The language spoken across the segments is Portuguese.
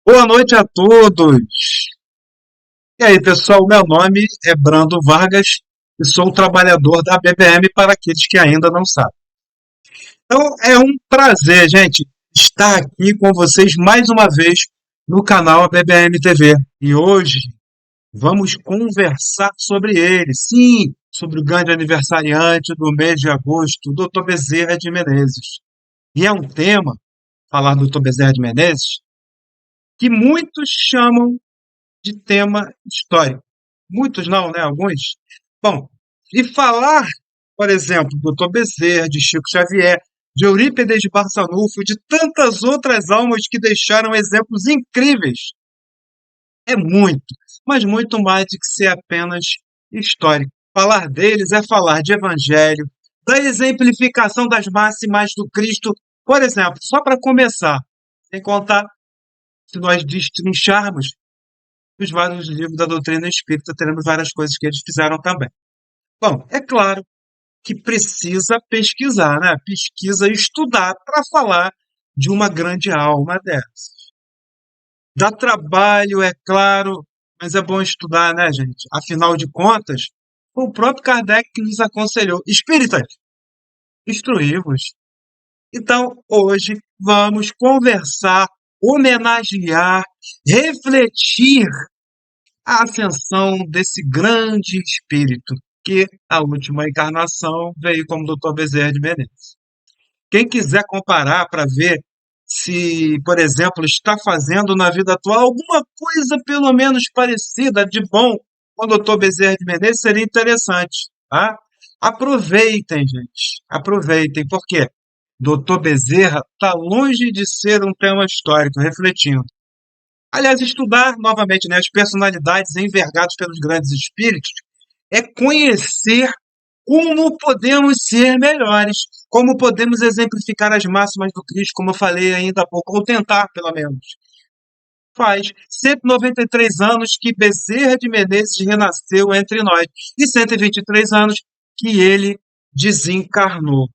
Boa noite a todos. E aí, pessoal, meu nome é Brando Vargas e sou trabalhador da BBM para aqueles que ainda não sabem. Então, é um prazer, gente, estar aqui com vocês mais uma vez no canal BBM TV. E hoje vamos conversar sobre ele, sim, sobre o grande aniversariante do mês de agosto, Dr. Bezerra de Menezes. E é um tema, falar do Dr. Bezerra de Menezes, que muitos chamam de tema histórico. Muitos não, né? Alguns. Bom, e falar, por exemplo, do Dr. Bezerra, de Chico Xavier, de Eurípides de Barçanufo, de tantas outras almas que deixaram exemplos incríveis, é muito, mas muito mais do que ser apenas histórico. Falar deles é falar de evangelho, da exemplificação das máximas do Cristo, por exemplo, só para começar, sem contar, se nós destrincharmos os vários livros da doutrina espírita, teremos várias coisas que eles fizeram também. Bom, é claro que precisa pesquisar, né? Pesquisa e estudar para falar de uma grande alma dessa. Dá trabalho, é claro, mas é bom estudar, né, gente? Afinal de contas, foi o próprio Kardec que nos aconselhou. Espíritas, instruí-vos. Então, hoje, vamos conversar, homenagear, refletir a ascensão desse grande espírito, que a última encarnação veio como Dr. Bezerra de Menezes. Quem quiser comparar para ver se, por exemplo, está fazendo na vida atual alguma coisa pelo menos parecida de bom com o Dr. Bezerra de Menezes, seria interessante, tá? Aproveitem, gente. Aproveitem, porque Dr. Bezerra está longe de ser um tema histórico, refletindo. Aliás, estudar novamente, né, as personalidades envergadas pelos grandes espíritos é conhecer como podemos ser melhores, como podemos exemplificar as máximas do Cristo, como eu falei ainda há pouco, ou tentar, pelo menos. Faz 193 anos que Bezerra de Menezes renasceu entre nós e 123 anos que ele desencarnou.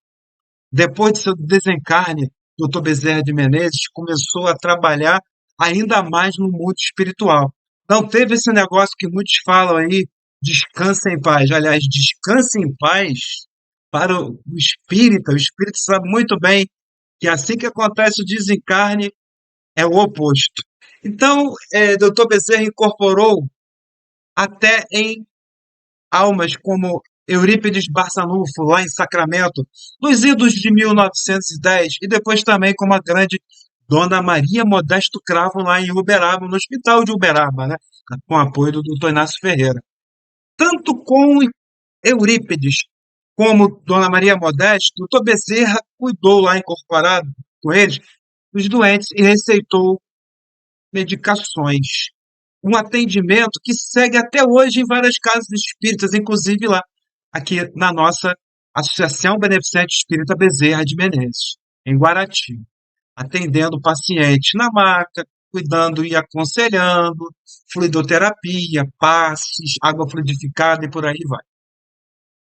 Depois de seu desencarne, Dr. Bezerra de Menezes começou a trabalhar ainda mais no mundo espiritual. Não teve esse negócio que muitos falam aí, descansa em paz. Aliás, descansa em paz para o espírita. O espírito sabe muito bem que assim que acontece o desencarne, é o oposto. Então, Dr. Bezerra incorporou até em almas como Eurípides Barçanufo, lá em Sacramento, nos idos de 1910, e depois também como a grande Dona Maria Modesto Cravo, lá em Uberaba, no Hospital de Uberaba, né? Com apoio do Dr. Inácio Ferreira. Tanto com Eurípides como Dona Maria Modesto, Dr. Bezerra cuidou lá incorporado com eles dos doentes e receitou medicações. Um atendimento que segue até hoje em várias casas espíritas, inclusive lá, aqui na nossa Associação Beneficente Espírita Bezerra de Menezes, em Guarati, atendendo pacientes na maca, cuidando e aconselhando, fluidoterapia, passes, água fluidificada e por aí vai.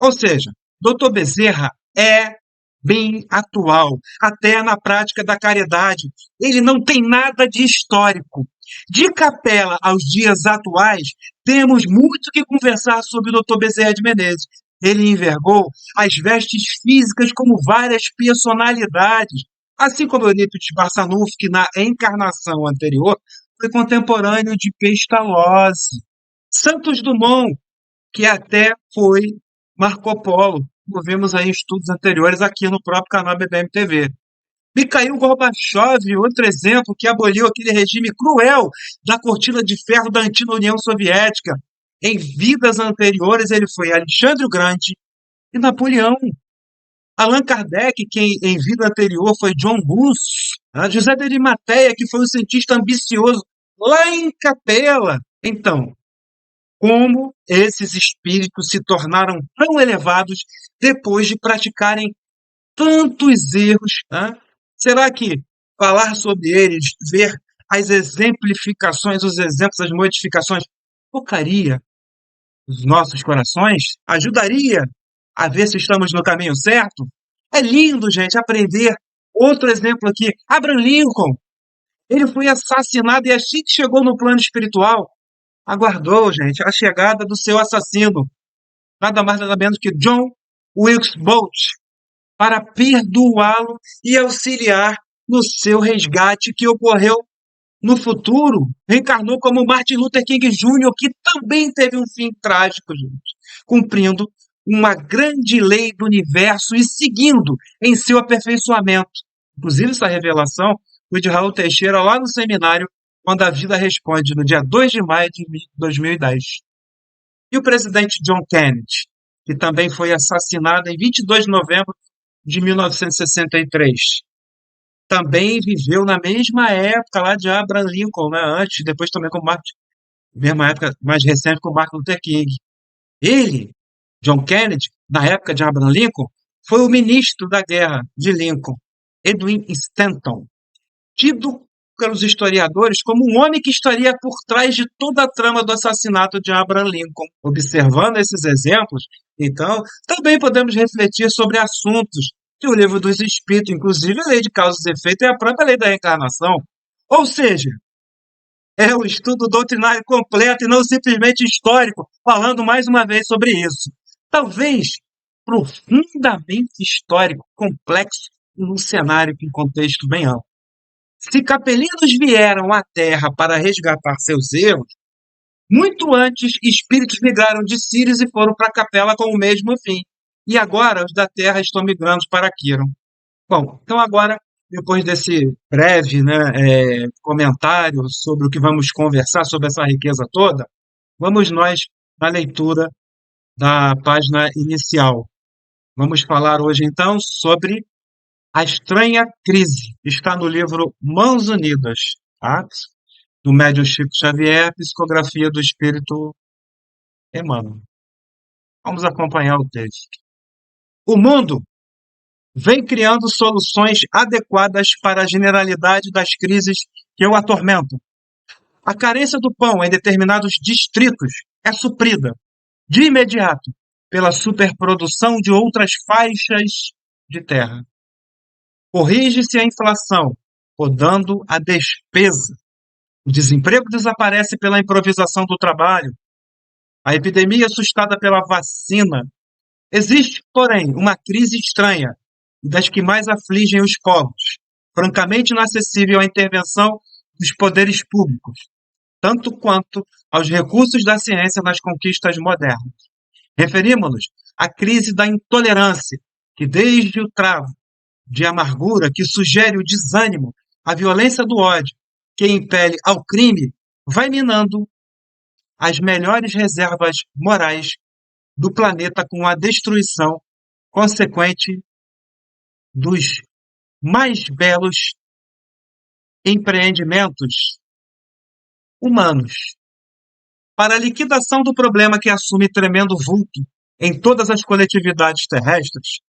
Ou seja, Dr. Bezerra é bem atual, até na prática da caridade. Ele não tem nada de histórico. De Capela aos dias atuais, temos muito que conversar sobre o Dr. Bezerra de Menezes. Ele envergou as vestes físicas como várias personalidades, assim como Eurípides Barçanufo, que na encarnação anterior foi contemporâneo de Pestalozzi. Santos Dumont, que até foi Marco Polo, como vimos aí em estudos anteriores aqui no próprio canal BBM TV. Mikhail Gorbachev, outro exemplo, que aboliu aquele regime cruel da cortina de ferro da antiga União Soviética. Em vidas anteriores, ele foi Alexandre o Grande e Napoleão. Allan Kardec, que em vida anterior foi John Hus. José de Arimateia, que foi um cientista ambicioso lá em Capela. Então, como esses espíritos se tornaram tão elevados depois de praticarem tantos erros, né? Será que falar sobre eles, ver as exemplificações, os exemplos, as modificações, tocaria os nossos corações? Ajudaria a ver se estamos no caminho certo? É lindo, gente, aprender. Outro exemplo aqui, Abraham Lincoln. Ele foi assassinado e assim que chegou no plano espiritual, aguardou, gente, a chegada do seu assassino, nada mais nada menos que John Wilkes Booth, para perdoá-lo e auxiliar no seu resgate que ocorreu no futuro. Reencarnou como Martin Luther King Jr., que também teve um fim trágico, gente, cumprindo uma grande lei do universo e seguindo em seu aperfeiçoamento. Inclusive, essa revelação foi de Raul Teixeira lá no seminário Quando a Vida Responde, no dia 2 de maio de 2010. E o presidente John Kennedy, que também foi assassinado em 22 de novembro de 1963. Também viveu na mesma época lá de Abraham Lincoln, né? Antes, depois também com Martin, mesma época mais recente com Martin Luther King. Ele, John Kennedy, na época de Abraham Lincoln, foi o ministro da guerra de Lincoln, Edwin Stanton, tido pelos historiadores como um homem que estaria por trás de toda a trama do assassinato de Abraham Lincoln. Observando esses exemplos, então, também podemos refletir sobre assuntos que o livro dos Espíritos, inclusive a lei de causa e efeito e a própria lei da reencarnação. Ou seja, é um estudo doutrinário completo e não simplesmente histórico, falando mais uma vez sobre isso. Talvez profundamente histórico, complexo, num cenário com contexto bem amplo. Se capelinos vieram à Terra para resgatar seus erros, muito antes espíritos migraram de Sírios e foram para a Capela com o mesmo fim. E agora os da Terra estão migrando para Quiron. Bom, então agora, depois desse breve, né, comentário sobre o que vamos conversar sobre essa riqueza toda, vamos nós na leitura da página inicial. Vamos falar hoje então sobre a Estranha Crise. Está no livro Mãos Unidas, tá? Do médium Chico Xavier, Psicografia do Espírito Emmanuel. Vamos acompanhar o texto. O mundo vem criando soluções adequadas para a generalidade das crises que o atormentam. A carência do pão em determinados distritos é suprida, de imediato, pela superprodução de outras faixas de terra. Corrige-se a inflação, podando a despesa. O desemprego desaparece pela improvisação do trabalho. A epidemia assustada pela vacina. Existe, porém, uma crise estranha, das que mais afligem os povos, francamente inacessível à intervenção dos poderes públicos, tanto quanto aos recursos da ciência nas conquistas modernas. Referimos-nos à crise da intolerância, que desde o travo de amargura que sugere o desânimo, a violência do ódio, que impele ao crime, vai minando as melhores reservas morais do planeta com a destruição consequente dos mais belos empreendimentos humanos. Para a liquidação do problema que assume tremendo vulto em todas as coletividades terrestres,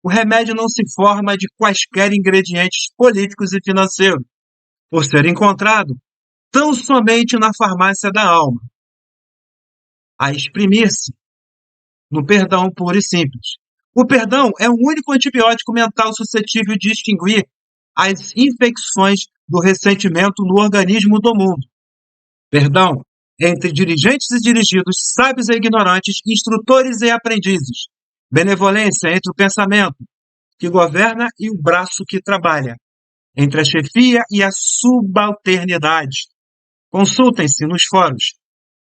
o remédio não se forma de quaisquer ingredientes políticos e financeiros, por ser encontrado tão somente na farmácia da alma, a exprimir-se no perdão puro e simples. O perdão é o único antibiótico mental suscetível de extinguir as infecções do ressentimento no organismo do mundo. Perdão entre dirigentes e dirigidos, sábios e ignorantes, instrutores e aprendizes. Benevolência entre o pensamento que governa e o braço que trabalha, entre a chefia e a subalternidade. Consultem-se nos fóruns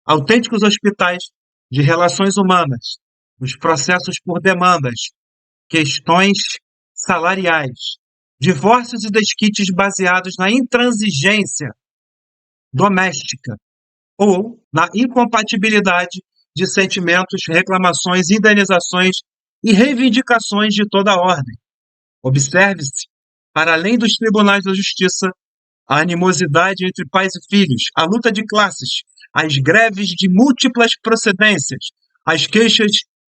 autênticos hospitais de relações humanas, nos processos por demandas, questões salariais, divórcios e desquites baseados na intransigência doméstica ou na incompatibilidade de sentimentos, reclamações, indenizações e reivindicações de toda a ordem. Observe-se, para além dos tribunais da justiça, a animosidade entre pais e filhos, a luta de classes, as greves de múltiplas procedências, as queixas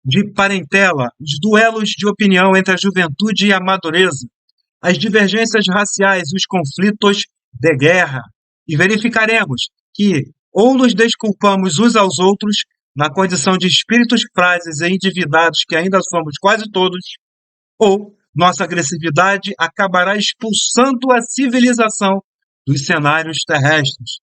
de parentela, os duelos de opinião entre a juventude e a madureza, as divergências raciais, os conflitos de guerra. E verificaremos que ou nos desculpamos uns aos outros, na condição de espíritos frágeis e endividados que ainda somos quase todos, ou nossa agressividade acabará expulsando a civilização dos cenários terrestres.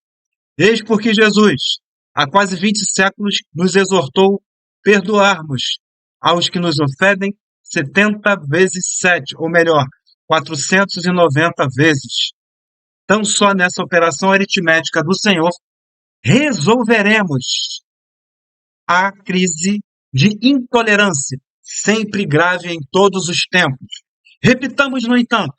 Eis porque Jesus, há quase 20 séculos, nos exortou perdoarmos aos que nos ofendem 70 vezes 7, ou melhor, 490 vezes. Tão só nessa operação aritmética do Senhor resolveremos a crise de intolerância, sempre grave em todos os tempos. Repitamos, no entanto,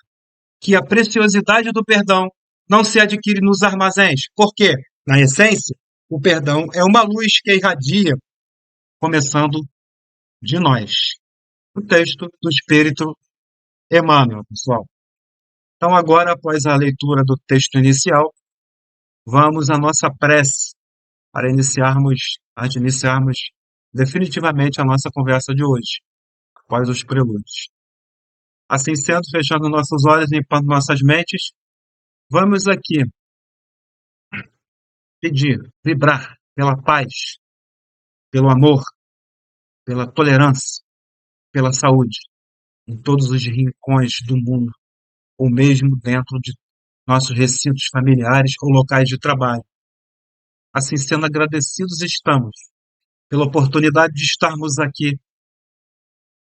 que a preciosidade do perdão não se adquire nos armazéns. Por quê? Na essência, o perdão é uma luz que irradia, começando de nós. O texto do Espírito Emmanuel, pessoal. Então, agora, após a leitura do texto inicial, vamos à nossa prece para iniciarmos definitivamente a nossa conversa de hoje, após os prelúdios. Assim sendo, fechando nossos olhos, limpando nossas mentes, vamos aqui pedir, vibrar pela paz, pelo amor, pela tolerância, pela saúde, em todos os rincões do mundo, ou mesmo dentro de nossos recintos familiares ou locais de trabalho. Assim sendo, agradecidos estamos pela oportunidade de estarmos aqui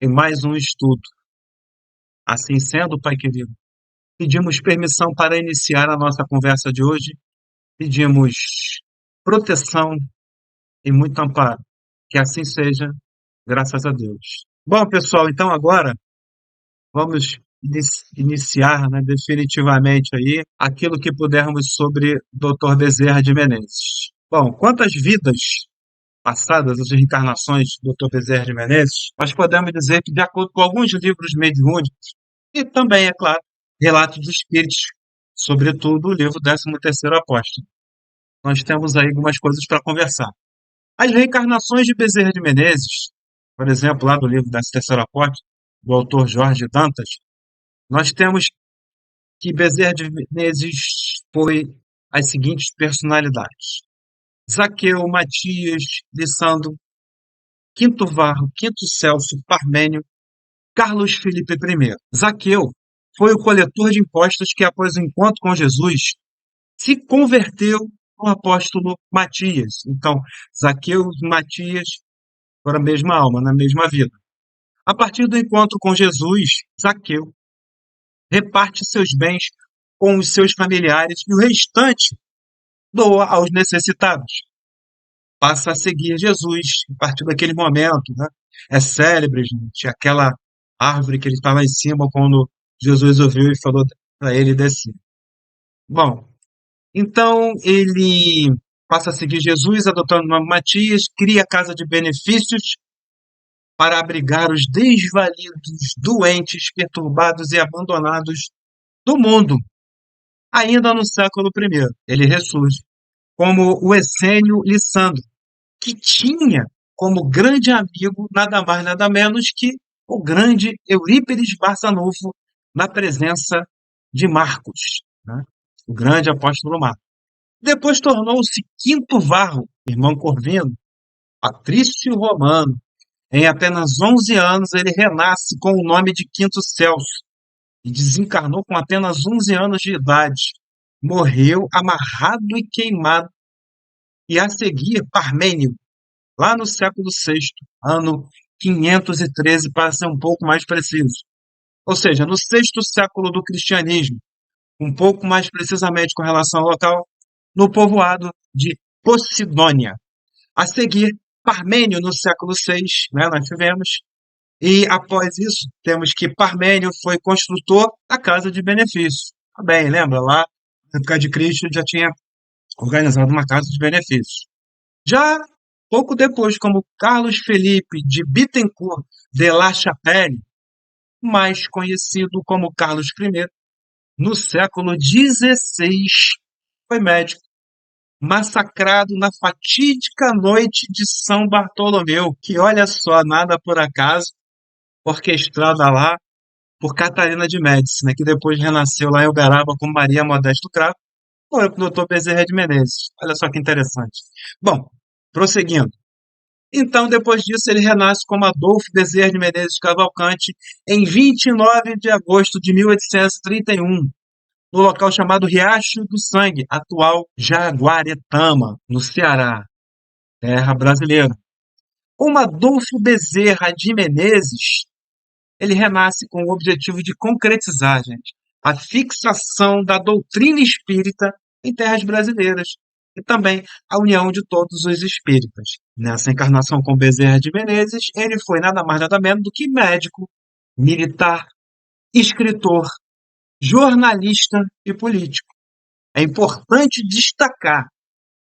em mais um estudo. Assim sendo, Pai querido, pedimos permissão para iniciar a nossa conversa de hoje, pedimos proteção e muito amparo. Que assim seja, graças a Deus. Bom, pessoal, então agora vamos iniciar, né, definitivamente aí aquilo que pudermos sobre Dr. Bezerra de Menezes. Bom, quantas vidas passadas, as reencarnações do Dr. Bezerra de Menezes, nós podemos dizer que, de acordo com alguns livros mediúnicos, e também, é claro, relatos dos espíritos, sobretudo o livro 13º Apóstolo, nós temos aí algumas coisas para conversar. As reencarnações de Bezerra de Menezes, por exemplo, lá do livro 13º Apóstolo, do autor Jorge Dantas, nós temos que Bezerra de Menezes foi as seguintes personalidades: Zaqueu, Matias, Lissandro, Quinto Varro, Quinto Celso, Parmênio, Carlos Felipe I. Zaqueu foi o coletor de impostos que, após o encontro com Jesus, se converteu no apóstolo Matias. Então, Zaqueu e Matias foram a mesma alma, na mesma vida. A partir do encontro com Jesus, Zaqueu reparte seus bens com os seus familiares e o restante doa aos necessitados. Passa a seguir Jesus a partir daquele momento, né? É célebre, gente, aquela árvore que ele estava em cima quando Jesus ouviu e falou para ele descer. Bom, então ele passa a seguir Jesus, adotando o nome Matias, cria a casa de benefícios para abrigar os desvalidos, doentes, perturbados e abandonados do mundo. Ainda no século I, ele ressurge como o essênio Lissandro, que tinha como grande amigo nada mais nada menos que o grande Eurípides Barçanufo, na presença de Marcos, né? O grande apóstolo Marcos. Depois tornou-se Quinto Varro, irmão Corvino, patrício romano. Em apenas 11 anos, ele renasce com o nome de Quinto Celso e desencarnou com apenas 11 anos de idade. Morreu amarrado e queimado. E a seguir, Parmênio, lá no século VI, ano 513, para ser um pouco mais preciso. Ou seja, no sexto século do cristianismo, um pouco mais precisamente com relação ao local, no povoado de Posidônia. A seguir, Parmênio, no século VI, né, nós tivemos, e após isso, temos que Parmênio foi construtor da Casa de Benefício. Bem, lembra lá, na época de Cristo, já tinha organizado uma Casa de Benefícios. Já pouco depois, como Carlos Felipe de Bittencourt de La Chapelle, mais conhecido como Carlos I, no século XVI, foi médico, massacrado na fatídica noite de São Bartolomeu, que, olha só, nada por acaso, orquestrada lá por Catarina de Médici, né, que depois renasceu lá em Uberaba com Maria Modesto Cravo, foi o Dr. Bezerra de Menezes. Olha só que interessante. Bom, prosseguindo. Então, depois disso, ele renasce como Adolfo Bezerra de Menezes Cavalcante em 29 de agosto de 1831, no local chamado Riacho do Sangue, atual Jaguaretama, no Ceará, terra brasileira. Como Adolfo Bezerra de Menezes, ele renasce com o objetivo de concretizar, gente, a fixação da doutrina espírita em terras brasileiras e também a união de todos os espíritas. Nessa encarnação com Bezerra de Menezes, ele foi nada mais nada menos do que médico, militar, escritor, jornalista e político. É importante destacar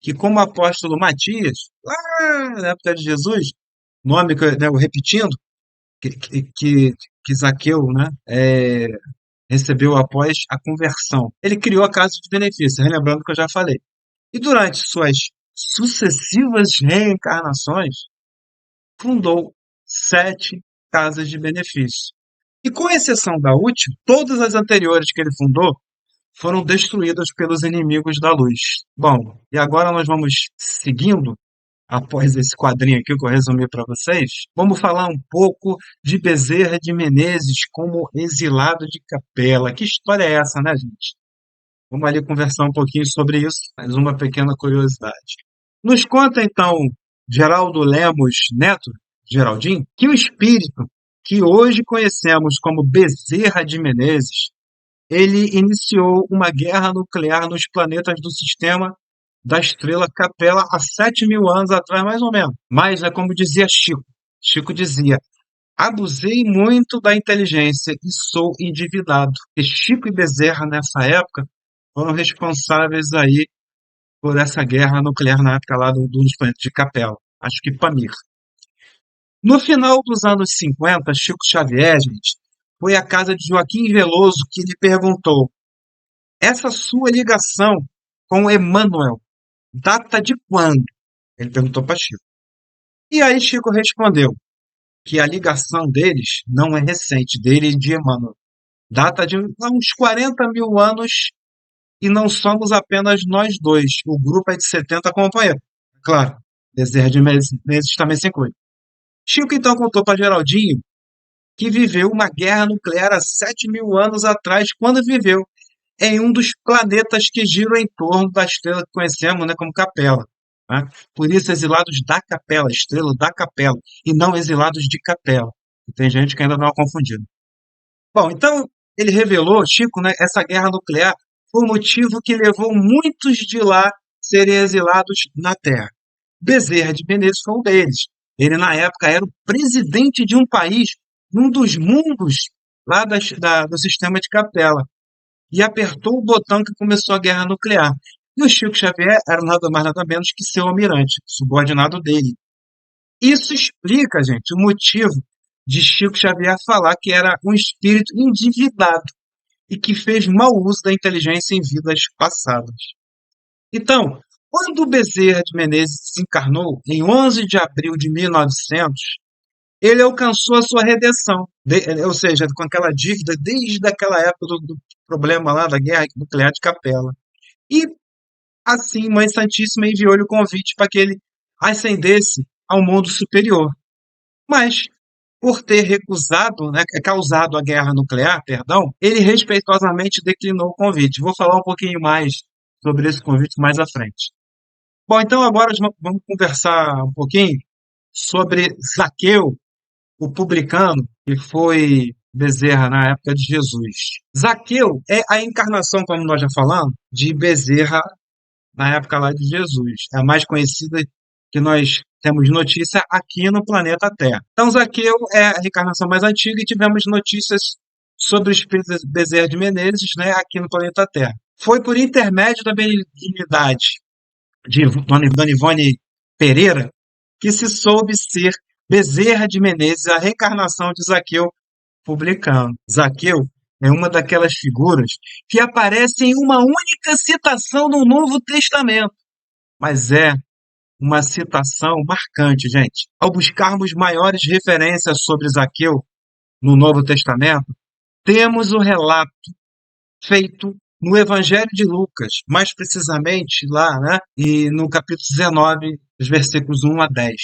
que, como apóstolo Matias, lá na época de Jesus, nome que eu repetindo, que Zaqueu, né, recebeu após a conversão. Ele criou a casa de benefício, relembrando que eu já falei. E durante suas sucessivas reencarnações, fundou 7 casas de benefício. E com exceção da última, todas as anteriores que ele fundou foram destruídas pelos inimigos da luz. Bom, e agora nós vamos seguindo após esse quadrinho aqui que eu resumi para vocês, vamos falar um pouco de Bezerra de Menezes como exilado de capela. Que história é essa, né, gente? Vamos ali conversar um pouquinho sobre isso, mais uma pequena curiosidade. Nos conta então Geraldo Lemos Neto, Geraldinho, que o espírito que hoje conhecemos como Bezerra de Menezes, ele iniciou uma guerra nuclear nos planetas do sistema da estrela Capela há 7.000 anos atrás, mais ou menos. Mas é como dizia Chico. Chico dizia: abusei muito da inteligência e sou endividado. E Chico e Bezerra, nessa época, foram responsáveis aí por essa guerra nuclear na época lá dos planetas de Capela. Acho que Pamir. No final dos anos 50, Chico Xavier, gente, foi à casa de Joaquim Veloso que lhe perguntou: essa sua ligação com Emmanuel data de quando? Ele perguntou para Chico. E aí Chico respondeu que a ligação deles não é recente, dele e de Emmanuel. Data de uns 40.000 anos e não somos apenas nós dois. O grupo é de 70 companheiros. Claro, Bezerra de Menezes também se inclui. Chico então contou para Geraldinho que viveu uma guerra nuclear há 7.000 anos atrás, quando viveu em um dos planetas que giram em torno da estrela que conhecemos, né, como Capela. Né? Por isso, exilados da Capela, estrela da Capela, e não exilados de Capela. E tem gente que ainda não é confundido. Bom, então ele revelou, Chico, né, essa guerra nuclear foi o motivo que levou muitos de lá serem exilados na Terra. Bezerra de Menezes foi um deles. Ele, na época, era o presidente de um país, num dos mundos lá do sistema de Capela, e apertou o botão que começou a guerra nuclear. E o Chico Xavier era nada mais nada menos que seu almirante, subordinado dele. Isso explica, gente, o motivo de Chico Xavier falar que era um espírito endividado e que fez mau uso da inteligência em vidas passadas. Então, quando Bezerra de Menezes se encarnou, em 11 de abril de 1900, ele alcançou a sua redenção, ou seja, com aquela dívida desde aquela época do problema lá da guerra nuclear de Capela. E assim, Mãe Santíssima enviou-lhe o convite para que ele ascendesse ao mundo superior. Mas, por ter recusado, né, causado a guerra nuclear, perdão, ele respeitosamente declinou o convite. Vou falar um pouquinho mais sobre esse convite mais à frente. Bom, então agora vamos conversar um pouquinho sobre Zaqueu, o publicano, que foi Bezerra na época de Jesus. Zaqueu é a encarnação, como nós já falamos, de Bezerra na época lá de Jesus. É a mais conhecida que nós temos notícia aqui no planeta Terra. Então, Zaqueu é a reencarnação mais antiga e tivemos notícias sobre o espírito de Bezerra de Menezes, né, aqui no planeta Terra. Foi por intermédio da benignidade de Dona Ivone Pereira que se soube ser Bezerra de Menezes, a reencarnação de Zaqueu publicano. Zaqueu é uma daquelas figuras que aparece em uma única citação no Novo Testamento, mas é uma citação marcante, gente. Ao buscarmos maiores referências sobre Zaqueu no Novo Testamento, temos o relato feito no Evangelho de Lucas, mais precisamente lá, né, e no capítulo 19, os versículos 1 a 10.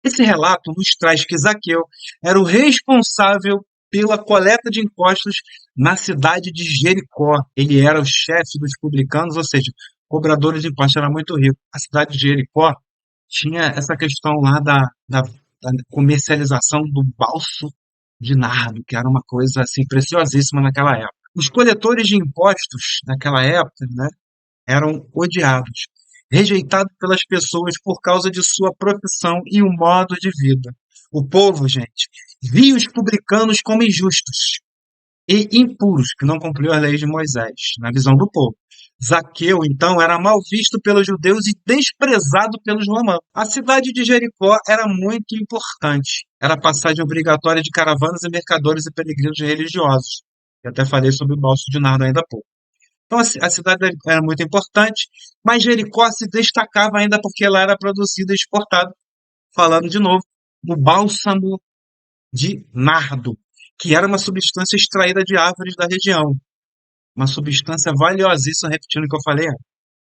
Esse relato nos traz que Zaqueu era o responsável pela coleta de impostos na cidade de Jericó. Ele era o chefe dos publicanos, ou seja, cobradores de impostos, era muito rico. A cidade de Jericó tinha essa questão lá da comercialização do balso de nardo, que era uma coisa assim preciosíssima naquela época. Os coletores de impostos naquela época, né, eram odiados, rejeitados pelas pessoas por causa de sua profissão e o modo de vida. O povo, gente, via os publicanos como injustos e impuros, que não cumpriam as leis de Moisés, na visão do povo. Zaqueu, então, era mal visto pelos judeus e desprezado pelos romanos. A cidade de Jericó era muito importante. Era a passagem obrigatória de caravanas e mercadores e peregrinos religiosos. Eu até falei sobre o balso de nardo ainda há pouco. Então, a cidade era muito importante, mas Jericó se destacava ainda porque ela era produzida e exportada, falando de novo, do bálsamo de nardo, que era uma substância extraída de árvores da região. Uma substância valiosíssima, repetindo o que eu falei antes.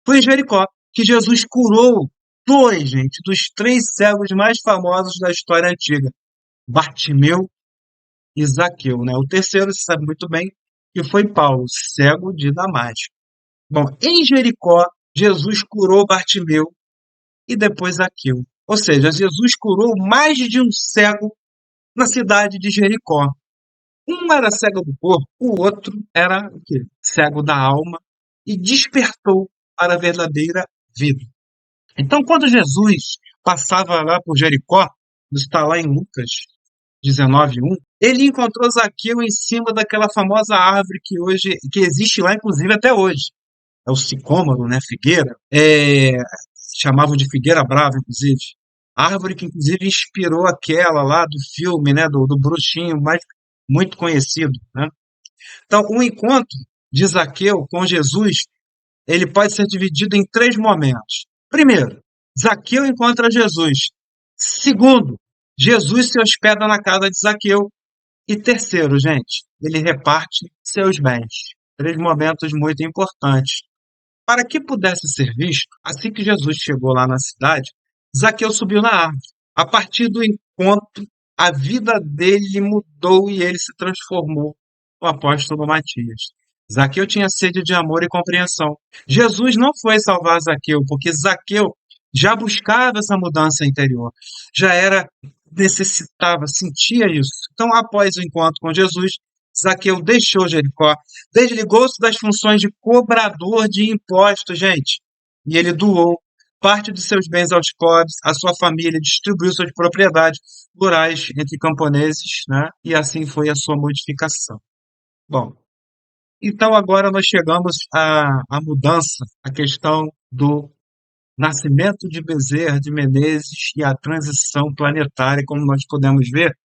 Foi em Jericó que Jesus curou dois, gente, dos três cegos mais famosos da história antiga, Bartimeu e Zaqueu, né? O terceiro, você sabe muito bem, que foi Paulo, cego de Damasco. Bom, em Jericó, Jesus curou Bartimeu e depois Zaqueu. Ou seja, Jesus curou mais de um cego na cidade de Jericó. Um era cego do corpo, o outro era o quê? Cego da alma e despertou para a verdadeira vida. Então, quando Jesus passava lá por Jericó, está lá em Lucas 19:1, ele encontrou Zaqueu em cima daquela famosa árvore que existe lá, inclusive até hoje. É o sicômoro, né? Figueira. Chamavam de Figueira Brava, inclusive. Árvore que, inclusive, inspirou aquela lá do filme, né? Do bruxinho, mais muito conhecido, né? Então, o encontro de Zaqueu com Jesus, ele pode ser dividido em três momentos. Primeiro, Zaqueu encontra Jesus. Segundo, Jesus se hospeda na casa de Zaqueu. E terceiro, gente, ele reparte seus bens. Três momentos muito importantes. Para que pudesse ser visto, assim que Jesus chegou lá na cidade, Zaqueu subiu na árvore. A partir do encontro, a vida dele mudou e ele se transformou no apóstolo Matias. Zaqueu tinha sede de amor e compreensão. Jesus não foi salvar Zaqueu, porque Zaqueu já buscava essa mudança interior, já era, necessitava, sentia isso. Então, após o encontro com Jesus, Zaqueu deixou Jericó, desligou-se das funções de cobrador de impostos, gente, e ele doou parte de seus bens aos pobres, a sua família distribuiu suas propriedades rurais entre camponeses, né? E assim foi a sua modificação. Bom, então agora nós chegamos à mudança, à questão do nascimento de Bezerra de Menezes e a transição planetária, como nós podemos ver.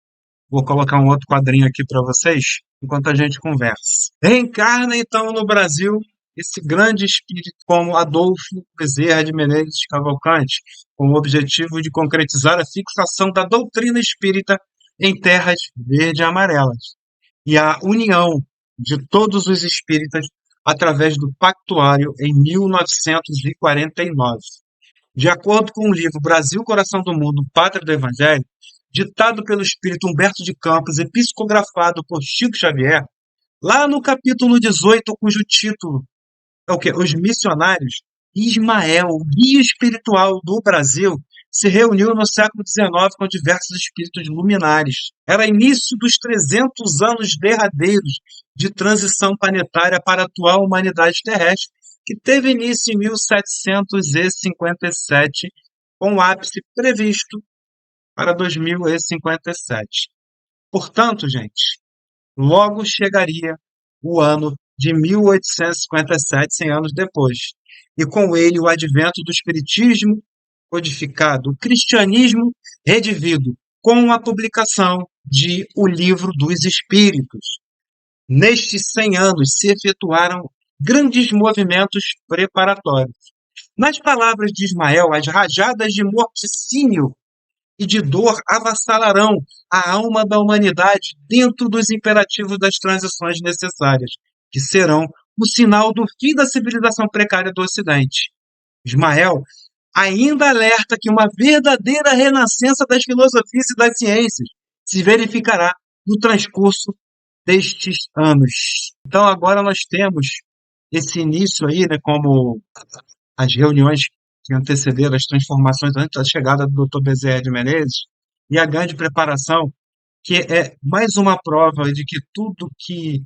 Vou colocar um outro quadrinho aqui para vocês, enquanto a gente conversa. Reencarna, então, no Brasil, esse grande espírito como Adolfo Bezerra de Menezes Cavalcante, com o objetivo de concretizar a fixação da doutrina espírita em terras verde e amarelas, e a união de todos os espíritas através do Pactuário em 1949. De acordo com o livro Brasil, Coração do Mundo, Pátria do Evangelho, ditado pelo espírito Humberto de Campos e psicografado por Chico Xavier, lá no capítulo 18, cujo título é o quê? Os Missionários, Ismael, o guia espiritual do Brasil, se reuniu no século XIX com diversos espíritos luminares. Era início dos 300 anos derradeiros de transição planetária para a atual humanidade terrestre, que teve início em 1757, com o ápice previsto para 2057. Portanto, gente, logo chegaria o ano de 1857, 100 anos depois, e com ele o advento do Espiritismo codificado, o cristianismo redivido, com a publicação de O Livro dos Espíritos. Nestes 100 anos se efetuaram grandes movimentos preparatórios. Nas palavras de Ismael, as rajadas de morticínio e de dor avassalarão a alma da humanidade dentro dos imperativos das transições necessárias, que serão o sinal do fim da civilização precária do Ocidente. Ismael ainda alerta que uma verdadeira renascença das filosofias e das ciências se verificará no transcurso destes anos. Então agora nós temos esse início aí, né, como as reuniões que antecederam as transformações antes da chegada do Dr. Bezerra de Menezes, e a grande preparação, que é mais uma prova de que tudo que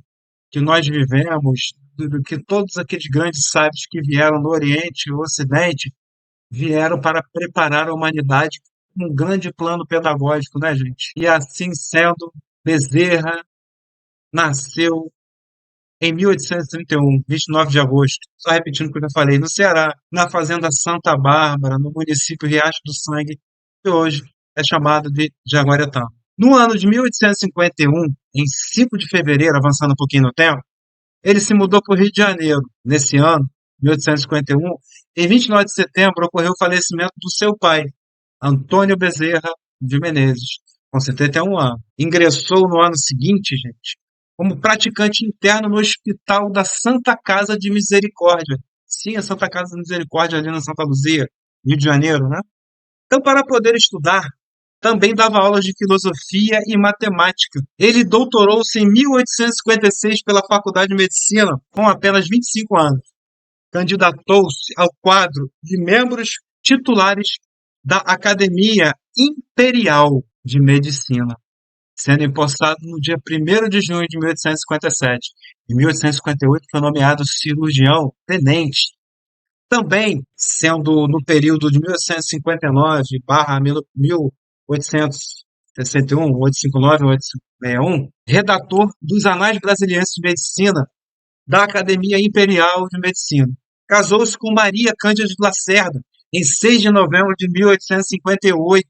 nós vivemos, do que todos aqueles grandes sábios que vieram do Oriente e do Ocidente, vieram para preparar a humanidade com um grande plano pedagógico, né, gente? E assim sendo, Bezerra nasceu em 1831, 29 de agosto, só repetindo o que eu já falei, no Ceará, na fazenda Santa Bárbara, no município Riacho do Sangue, que hoje é chamado de Jaguaretá. No ano de 1851, em 5 de fevereiro, avançando um pouquinho no tempo, ele se mudou para o Rio de Janeiro. Nesse ano, 1851, em 29 de setembro, ocorreu o falecimento do seu pai, Antônio Bezerra de Menezes, com 71 anos. Ingressou no ano seguinte, gente, como praticante interno no Hospital da Santa Casa de Misericórdia. Sim, a Santa Casa de Misericórdia ali na Santa Luzia, Rio de Janeiro, né? Então, para poder estudar, também dava aulas de filosofia e matemática. Ele doutorou-se em 1856 pela Faculdade de Medicina, com apenas 25 anos. Candidatou-se ao quadro de membros titulares da Academia Imperial de Medicina, sendo empossado no dia 1º de junho de 1857. Em 1858 foi nomeado cirurgião tenente, também sendo no período de 1859/1861, 859-861, redator dos Anais Brasileiros de Medicina da Academia Imperial de Medicina. Casou-se com Maria Cândida de Lacerda em 6 de novembro de 1858.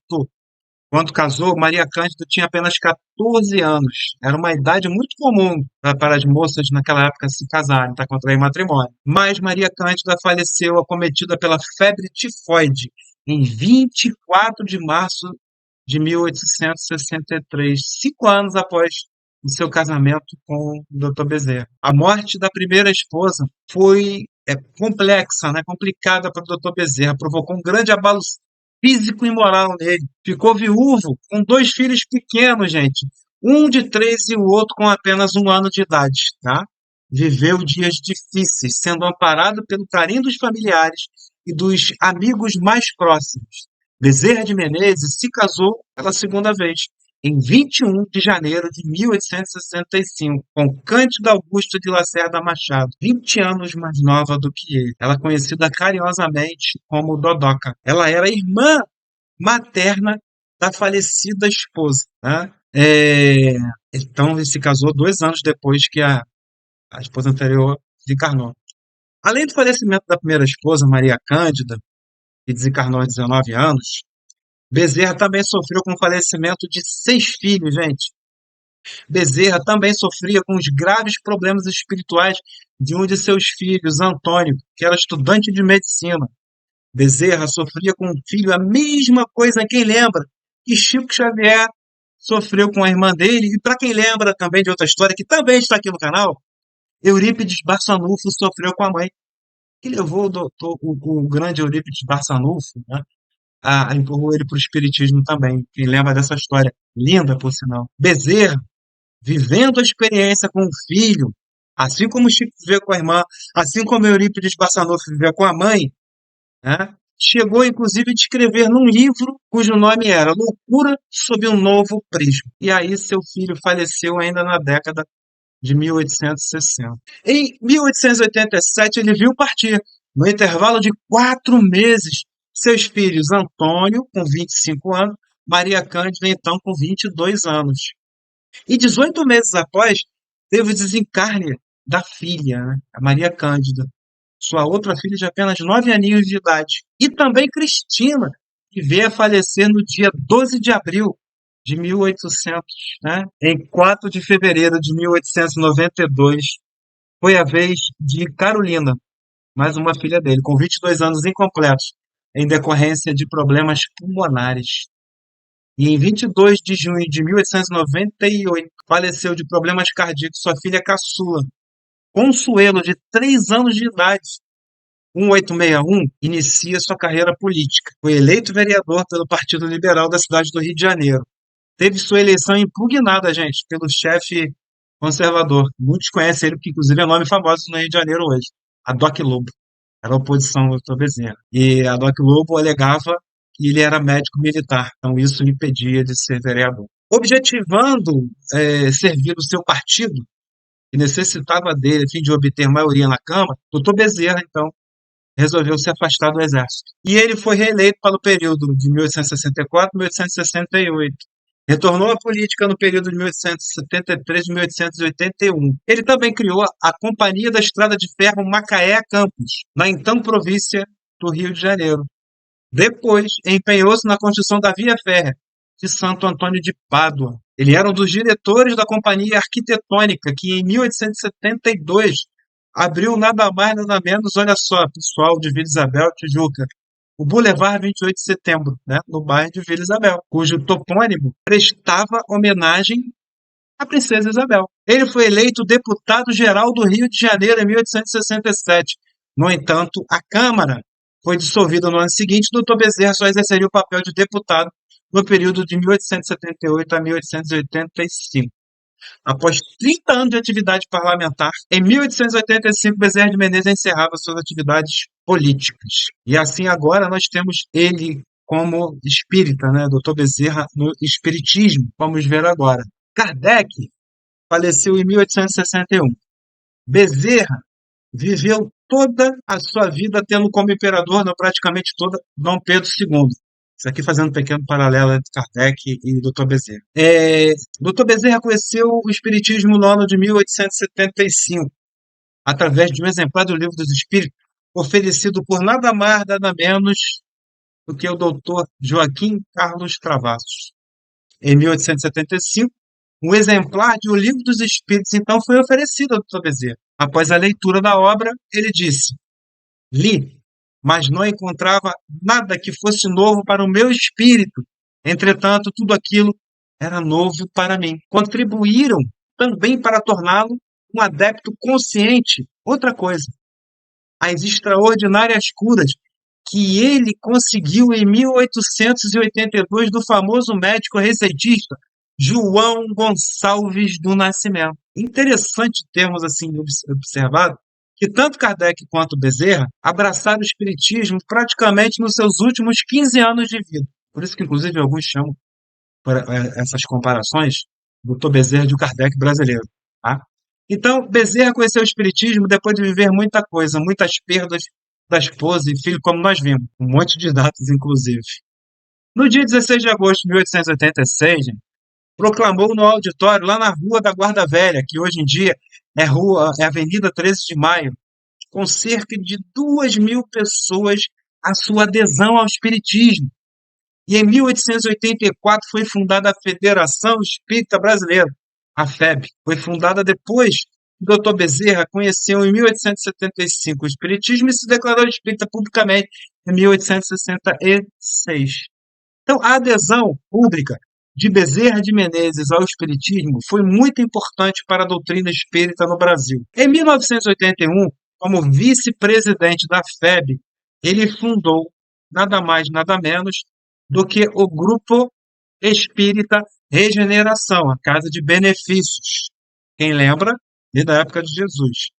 Quando casou, Maria Cândida tinha apenas 14 anos. Era uma idade muito comum para as moças naquela época se casarem, para contrair matrimônio. Mas Maria Cândida faleceu acometida pela febre tifoide em 24 de março de 1863, 5 anos após o seu casamento com o Dr. Bezerra. A morte da primeira esposa foi complexa, né, complicada para o Dr. Bezerra, provocou um grande abalo físico e moral nele. Ficou viúvo com 2 filhos pequenos, gente. Um de 3 e o outro com apenas 1 ano de idade, tá? Viveu dias difíceis, sendo amparado pelo carinho dos familiares e dos amigos mais próximos. Bezerra de Menezes se casou pela segunda vez, em 21 de janeiro de 1865, com Cândida Augusta de Lacerda Machado, 20 anos mais nova do que ele. Ela é conhecida carinhosamente como Dodoca. Ela era irmã materna da falecida esposa, né? Então, ele se casou 2 anos depois que a esposa anterior desencarnou. Além do falecimento da primeira esposa, Maria Cândida, que desencarnou aos 19 anos, Bezerra também sofreu com o falecimento de 6 filhos, gente. Bezerra também sofria com os graves problemas espirituais de um de seus filhos, Antônio, que era estudante de medicina. Bezerra sofria com o filho a mesma coisa, quem lembra, que Chico Xavier sofreu com a irmã dele, e para quem lembra também de outra história, que também está aqui no canal, Eurípides Barçanufo sofreu com a mãe, que levou o grande Eurípides Barçanufo, né, empurrou ele para o espiritismo também. Quem lembra dessa história? Linda, por sinal. Bezerra, vivendo a experiência com o filho, assim como Chico viveu com a irmã, assim como Eurípides Barçanufo viveu com a mãe, né, chegou inclusive a escrever num livro cujo nome era Loucura sob um Novo Prisma. E aí seu filho faleceu ainda na década de 1860. Em 1887 ele viu partir, no intervalo de 4 meses, seus filhos Antônio, com 25 anos, Maria Cândida, então, com 22 anos. E 18 meses após, teve o desencarne da filha, né, a Maria Cândida, sua outra filha de apenas 9 aninhos de idade. E também Cristina, que veio a falecer no dia 12 de abril de 1800, né? Em 4 de fevereiro de 1892, foi a vez de Carolina, mais uma filha dele, com 22 anos incompletos, em decorrência de problemas pulmonares. E em 22 de junho de 1898, faleceu de problemas cardíacos sua filha caçula, Consuelo, de 3 anos de idade. 1861 inicia sua carreira política. Foi eleito vereador pelo Partido Liberal da cidade do Rio de Janeiro. teve sua eleição impugnada, gente, pelo chefe conservador. Muitos conhecem ele, porque inclusive é nome famoso no Rio de Janeiro hoje. A Doc Lobo. Era a oposição ao doutor Bezerra. E a Doc Lobo alegava que ele era médico militar, então isso o impedia de ser vereador. Objetivando servir o seu partido, que necessitava dele a fim de obter maioria na Câmara, doutor Bezerra, então, resolveu se afastar do Exército. E ele foi reeleito para o período de 1864 a 1868. Retornou à política no período de 1873 a 1881. Ele também criou a Companhia da Estrada de Ferro Macaé-Campos, na então província do Rio de Janeiro. Depois, empenhou-se na construção da Via Férrea de Santo Antônio de Pádua. Ele era um dos diretores da Companhia Arquitetônica, que em 1872 abriu nada mais, nada menos, olha só, pessoal de Vila Isabel, Tijuca, o Boulevard 28 de Setembro, né, no bairro de Vila Isabel, cujo topônimo prestava homenagem à Princesa Isabel. Ele foi eleito deputado-geral do Rio de Janeiro em 1867. No entanto, a Câmara foi dissolvida no ano seguinte e Dr. Bezerra só exerceria o papel de deputado no período de 1878 a 1885. Após 30 anos de atividade parlamentar, em 1885, Bezerra de Menezes encerrava suas atividades políticas. E assim agora nós temos ele como espírita, né? Dr. Bezerra no espiritismo, vamos ver agora. Kardec faleceu em 1861. Bezerra viveu toda a sua vida tendo como imperador, não, praticamente toda, Dom Pedro II. Isso aqui fazendo um pequeno paralelo entre Kardec e Dr. Bezerra. Dr. Bezerra conheceu o Espiritismo no ano de 1875, através de um exemplar do Livro dos Espíritos, oferecido por nada mais, nada menos do que o Dr. Joaquim Carlos Travassos. Em 1875, um exemplar de O Livro dos Espíritos, então, foi oferecido ao Dr. Bezerra. Após a leitura da obra, ele disse: li, mas não encontrava nada que fosse novo para o meu espírito. Entretanto, tudo aquilo era novo para mim. Contribuíram também para torná-lo um adepto consciente. Outra coisa, as extraordinárias curas que ele conseguiu em 1882 do famoso médico receitista João Gonçalves do Nascimento. Interessante termos assim observado que tanto Kardec quanto Bezerra abraçaram o espiritismo praticamente nos seus últimos 15 anos de vida. Por isso que, inclusive, alguns chamam por essas comparações do Dr. Bezerra de o Kardec brasileiro. Tá? Então, Bezerra conheceu o espiritismo depois de viver muita coisa, muitas perdas da esposa e filho, como nós vimos. Um monte de datas, inclusive. No dia 16 de agosto de 1886, proclamou no auditório, lá na Rua da Guarda Velha, que hoje em dia é Avenida 13 de Maio, com cerca de 2.000 pessoas, a sua adesão ao espiritismo. E em 1884 foi fundada a Federação Espírita Brasileira, a FEB. Foi fundada depois que o Dr. Bezerra conheceu em 1875 o espiritismo e se declarou espírita publicamente em 1866. Então, a adesão pública de Bezerra de Menezes ao espiritismo foi muito importante para a doutrina espírita no Brasil. Em 1981, como vice-presidente da FEB, ele fundou nada mais, nada menos do que o Grupo Espírita Regeneração, a Casa de Benefícios. Quem lembra? Desde a época de Jesus.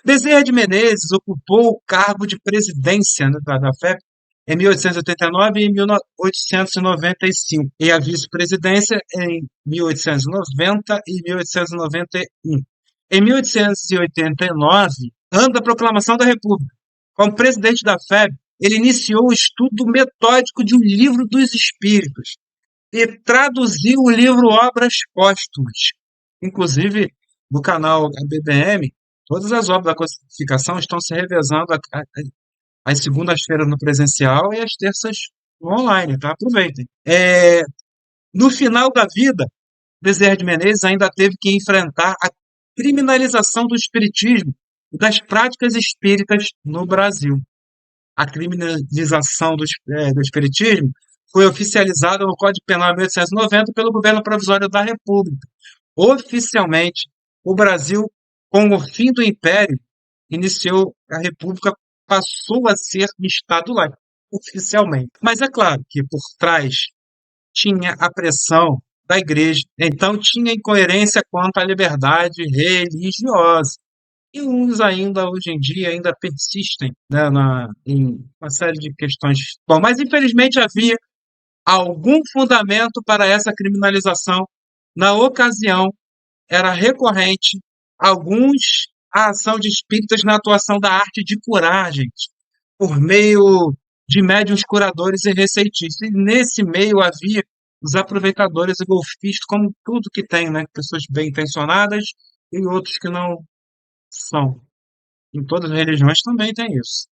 Bezerra de Menezes ocupou o cargo de presidência, né, da FEB em 1889 e em 1895, e a vice-presidência em 1890 e 1891. Em 1889, ano da proclamação da República, como presidente da FEB, ele iniciou o estudo metódico de um livro dos espíritos e traduziu o livro Obras Póstumas. Inclusive, no canal BBM, todas as obras da codificação estão se revezando às segundas-feiras no presencial e às terças no online, tá? Aproveitem. No final da vida, Bezerra de Menezes ainda teve que enfrentar a criminalização do espiritismo e das práticas espíritas no Brasil. A criminalização do espiritismo foi oficializada no Código Penal de 1890 pelo governo provisório da República. Oficialmente, o Brasil, com o fim do Império, iniciou a República, passou a ser um Estado laico, oficialmente. Mas é claro que por trás tinha a pressão da igreja. Então tinha incoerência quanto à liberdade religiosa. E uns ainda, hoje em dia, ainda persistem, né, em uma série de questões. Bom, mas infelizmente havia algum fundamento para essa criminalização. Na ocasião, era recorrente alguns a ação de espíritas na atuação da arte de curar, gente, por meio de médiuns curadores e receitistas. E nesse meio havia os aproveitadores e golfistas, como tudo que tem, né? Pessoas bem intencionadas e outros que não são. Em todas as religiões também tem isso.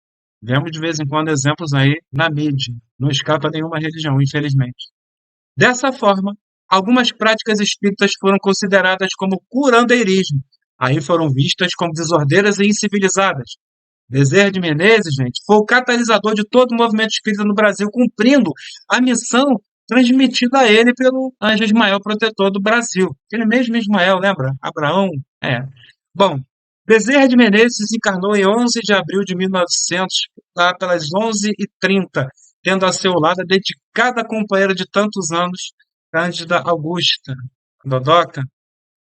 Vemos de vez em quando exemplos aí na mídia. Não escapa nenhuma religião, infelizmente. Dessa forma, algumas práticas espíritas foram consideradas como curandeirismo. Aí foram vistas como desordeiras e incivilizadas. Bezerra de Menezes, gente, foi o catalisador de todo o movimento espírita no Brasil, cumprindo a missão transmitida a ele pelo anjo Ismael, protetor do Brasil. Aquele mesmo Ismael, lembra? Abraão? É. Bom, Bezerra de Menezes desencarnou em 11 de abril de 1900, lá pelas 11h30, tendo a seu lado a dedicada companheira de tantos anos, Cândida Augusta, Dodoca.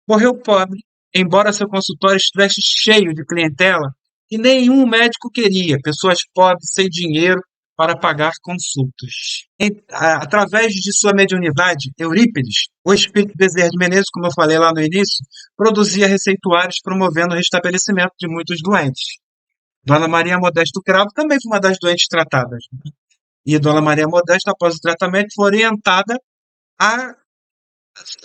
Morreu pobre, embora seu consultório estivesse cheio de clientela que nenhum médico queria, pessoas pobres sem dinheiro para pagar consultas. Através de sua mediunidade, Eurípides, o espírito Bezerra de Menezes, como eu falei lá no início, produzia receituários promovendo o restabelecimento de muitos doentes. Dona Maria Modesto Cravo também foi uma das doentes tratadas. E Dona Maria Modesta, após o tratamento, foi orientada a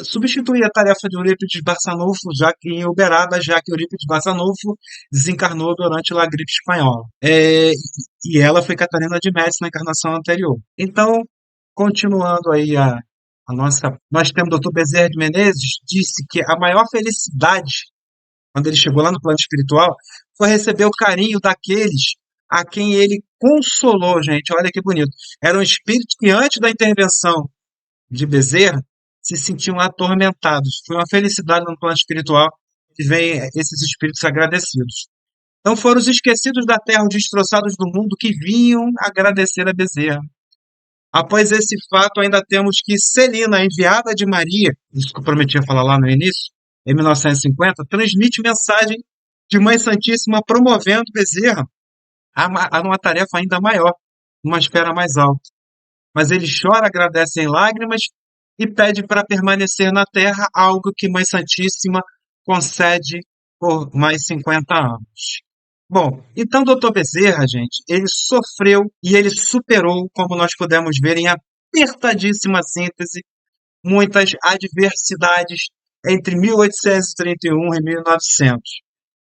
substituir a tarefa de Eurípides Barçanufo, já que em Uberaba, já que Eurípides Barçanufo desencarnou durante a gripe espanhola. E ela foi Catarina de Médici na encarnação anterior. Então, continuando aí a nossa... Nós temos o Dr. Bezerra de Menezes, disse que a maior felicidade, quando ele chegou lá no plano espiritual, foi receber o carinho daqueles a quem ele consolou, gente. Olha que bonito. Eram espíritos que, antes da intervenção de Bezerra, se sentiam atormentados. Foi uma felicidade no plano espiritual que vem esses espíritos agradecidos. Então foram os esquecidos da terra, os destroçados do mundo que vinham agradecer a Bezerra. Após esse fato, ainda temos que Celina, enviada de Maria, isso que eu prometi falar lá no início, em 1950, transmite mensagem de Mãe Santíssima promovendo Bezerra a uma tarefa ainda maior, uma esfera mais alta. Mas ele chora, agradece em lágrimas e pede para permanecer na Terra, algo que Mãe Santíssima concede por mais 50 anos. Bom, então Dr. Bezerra, gente, ele sofreu e ele superou, como nós podemos ver em apertadíssima síntese, muitas adversidades entre 1831 e 1900.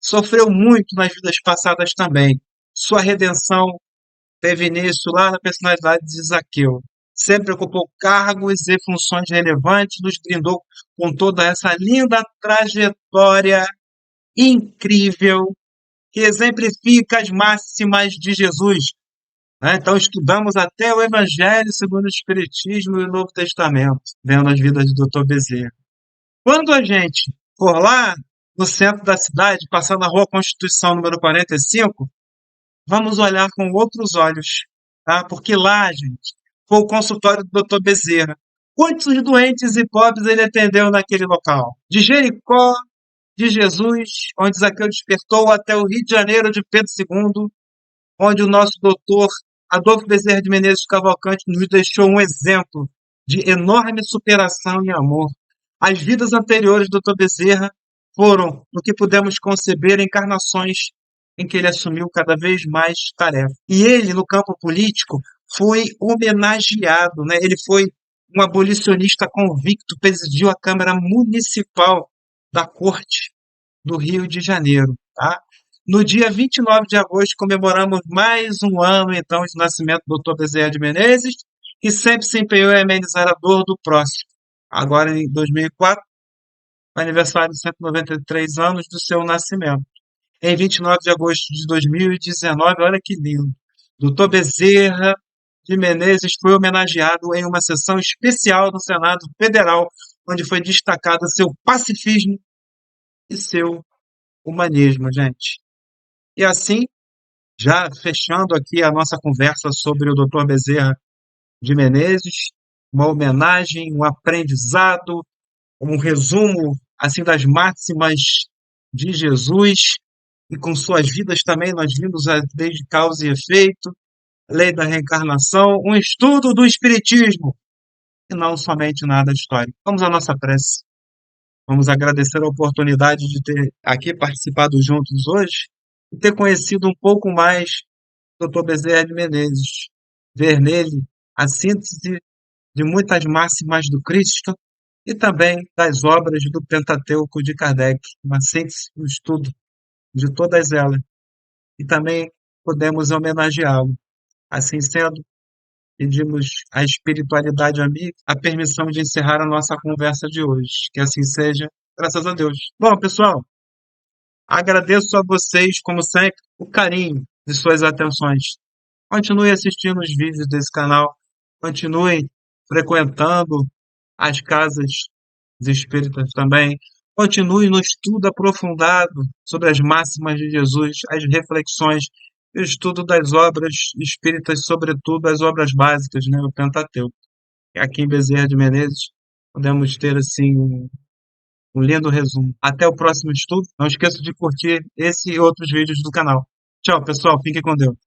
Sofreu muito nas vidas passadas também. Sua redenção teve início lá na personalidade de Zaqueu. Sempre ocupou cargos e funções relevantes, nos brindou com toda essa linda trajetória incrível que exemplifica as máximas de Jesus. Né? Então, estudamos até o Evangelho segundo o Espiritismo e o Novo Testamento, vendo as vidas do Dr. Bezerra. Quando a gente for lá no centro da cidade, passando na Rua Constituição, número 45, vamos olhar com outros olhos, tá? Porque lá, gente, foi o consultório do Dr. Bezerra. Quantos doentes e pobres ele atendeu naquele local? De Jericó, de Jesus, onde Zaqueu despertou, até o Rio de Janeiro de Pedro II, onde o nosso doutor Adolfo Bezerra de Menezes Cavalcante nos deixou um exemplo de enorme superação e amor. As vidas anteriores do Dr. Bezerra foram, no que pudemos conceber, encarnações em que ele assumiu cada vez mais tarefas. E ele, no campo político, foi homenageado, né? Ele foi um abolicionista convicto, presidiu a Câmara Municipal da Corte do Rio de Janeiro, tá? No dia 29 de agosto, comemoramos mais um ano, então, de nascimento do Dr. Bezerra de Menezes, que sempre se empenhou em amenizar a dor do próximo. Agora, em 2004, aniversário de 193 anos do seu nascimento. Em 29 de agosto de 2019, olha que lindo, Dr. Bezerra de Menezes foi homenageado em uma sessão especial do Senado Federal, onde foi destacado seu pacifismo e seu humanismo, gente. E assim, já fechando aqui a nossa conversa sobre o Dr. Bezerra de Menezes, uma homenagem, um aprendizado, um resumo assim das máximas de Jesus e com suas vidas também nós vimos a lei de causa e efeito, a lei da reencarnação, um estudo do espiritismo e não somente nada histórico. Vamos à nossa prece. Vamos agradecer a oportunidade de ter aqui participado juntos hoje e ter conhecido um pouco mais do Dr. Bezerra de Menezes, ver nele a síntese de muitas máximas do Cristo e também das obras do Pentateuco de Kardec, uma síntese, um estudo de todas elas. E também podemos homenageá-lo. Assim sendo, pedimos à espiritualidade amiga a permissão de encerrar a nossa conversa de hoje. Que assim seja, graças a Deus. Bom, pessoal, agradeço a vocês, como sempre, o carinho de suas atenções. Continue assistindo os vídeos desse canal, continue frequentando as casas espíritas também, continue no estudo aprofundado sobre as máximas de Jesus, as reflexões, e o estudo das obras espíritas, sobretudo as obras básicas, né, o Pentateuco. Aqui em Bezerra de Menezes podemos ter assim um lindo resumo. Até o próximo estudo. Não esqueça de curtir esse e outros vídeos do canal. Tchau, pessoal. Fiquem com Deus.